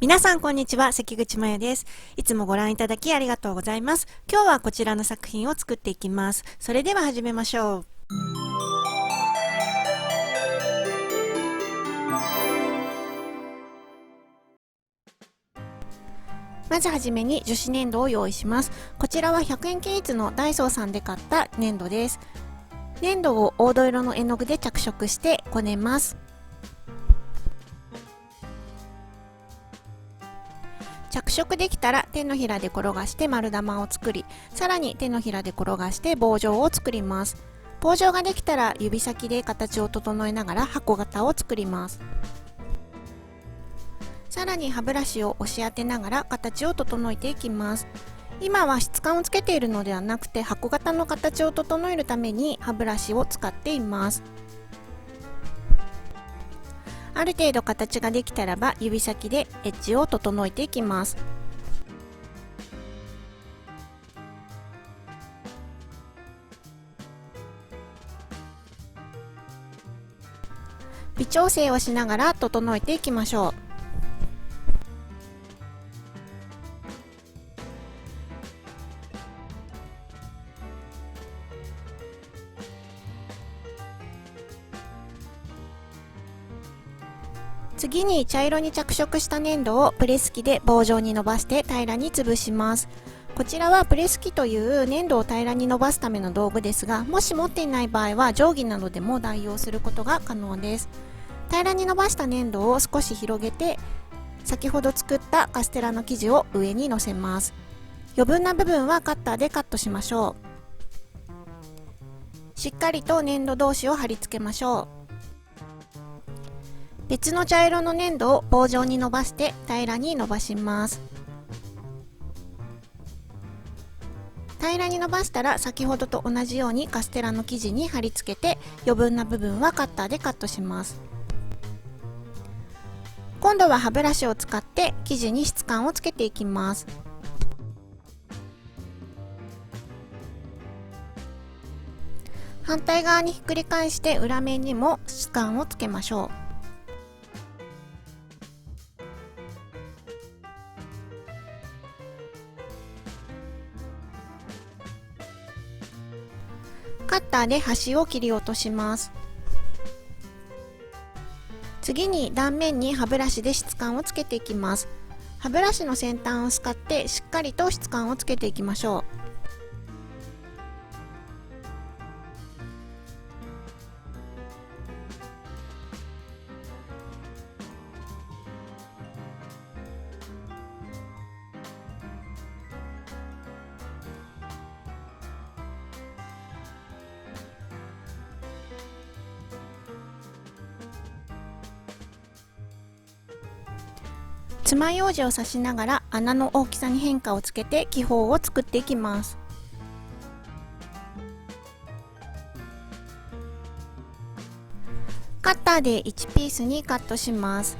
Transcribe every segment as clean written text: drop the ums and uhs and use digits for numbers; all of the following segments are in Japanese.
皆さんこんにちは、関口まやです。いつもご覧いただきありがとうございます。今日はこちらの作品を作っていきます。それでは始めましょう。まずはじめに樹脂粘土を用意します。こちらは100円均一のダイソーさんで買った粘土です。粘土を黄土色の絵の具で着色してこねます。着色できたら手のひらで転がして丸玉を作り、さらに手のひらで転がして棒状を作ります。棒状ができたら指先で形を整えながら箱型を作ります。さらに歯ブラシを押し当てながら形を整えていきます。今は質感をつけているのではなくて箱型の形を整えるために歯ブラシを使っています。ある程度形ができたらば指先でエッジを整えていきます。微調整をしながら整えていきましょう。次に茶色に着色した粘土をプレス機で棒状に伸ばして平らに潰します。こちらはプレス機という粘土を平らに伸ばすための道具ですが、もし持っていない場合は定規などでも代用することが可能です。平らに伸ばした粘土を少し広げて、先ほど作ったカステラの生地を上に乗せます。余分な部分はカッターでカットしましょう。しっかりと粘土同士を貼り付けましょう。別の茶色の粘土を棒状に伸ばして平らに伸ばします。平らに伸ばしたら先ほどと同じようにカステラの生地に貼り付けて、余分な部分はカッターでカットします。今度は歯ブラシを使って生地に質感をつけていきます。反対側にひっくり返して裏面にも質感をつけましょう。カッターで端を切り落とします。次に断面に歯ブラシで質感をつけていきます。歯ブラシの先端を使ってしっかりと質感をつけていきましょう。爪楊枝を刺しながら穴の大きさに変化をつけて気泡を作っていきます。カッターで1ピースにカットします。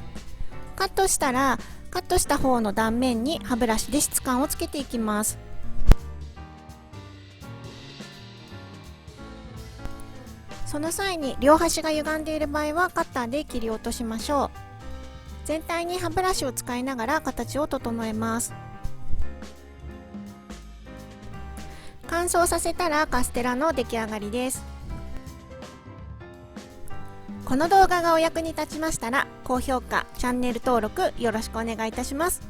カットしたらカットした方の断面に歯ブラシで質感をつけていきます。その際に両端が歪んでいる場合はカッターで切り落としましょう。全体に歯ブラシを使いながら形を整えます。乾燥させたらカステラの出来上がりです。この動画がお役に立ちましたら高評価、チャンネル登録よろしくお願いいたします。